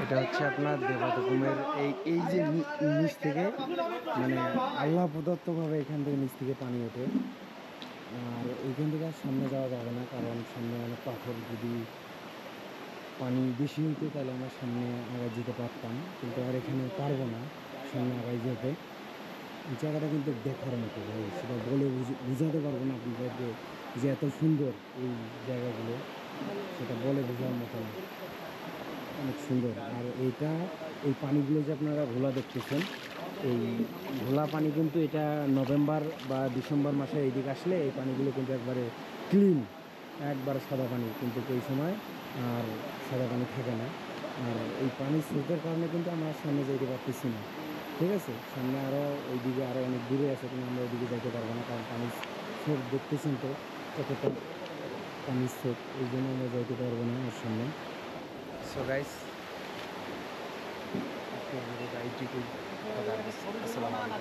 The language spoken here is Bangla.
এটা হচ্ছে আপনার দেবাদকুমের এই যে নিচ থেকে মানে আল্লাহ প্রদত্তভাবে এখান থেকে নিচ থেকে পানি ওঠে। আর এইখান থেকে আর সামনে যাওয়া যাবে না, কারণ সামনে অনেক পাথর, যদি পানি বেশি হইতো তাহলে আমরা সামনে আগায় যেতে পারতাম, কিন্তু আর এখানে পারবো না সামনে আগায় যেতে। এই জায়গাটা কিন্তু দেখার মতো ভাই, সেটা বলে বুঝাতে পারবো না আপনাদেরকে যে এত সুন্দর এই জায়গাগুলো, সেটা বলে বোঝার মতো না। অনেক সুন্দর। আর এইটা, এই পানিগুলো যে আপনারা ঘোলা দেখতেছেন, এই ঘোলা পানি কিন্তু এটা নভেম্বর বা ডিসেম্বর মাসে এইদিকে আসলে এই পানিগুলো কিন্তু একবারে ক্লিন, একবারে সাদা পানি, কিন্তু এই সময় আর সাদা পানি থাকে না। আর এই পানির স্রোতের কারণে কিন্তু আমরা সামনে যাইতে পারতেছি না। ঠিক আছে, সামনে আরও ওইদিকে আরও অনেক দূরে আছে, কিন্তু আমরা ওইদিকে যাইতে পারবো না, কারণ পানির স্রোত দেখতেছেন তো কতটা পানির স্রোত, এই জন্য আমরা যাইতে পারবো না আর সামনে। সো গাইস, আজকের ভিডিওটা এইটুকুই। আসসালামু আলাইকুম।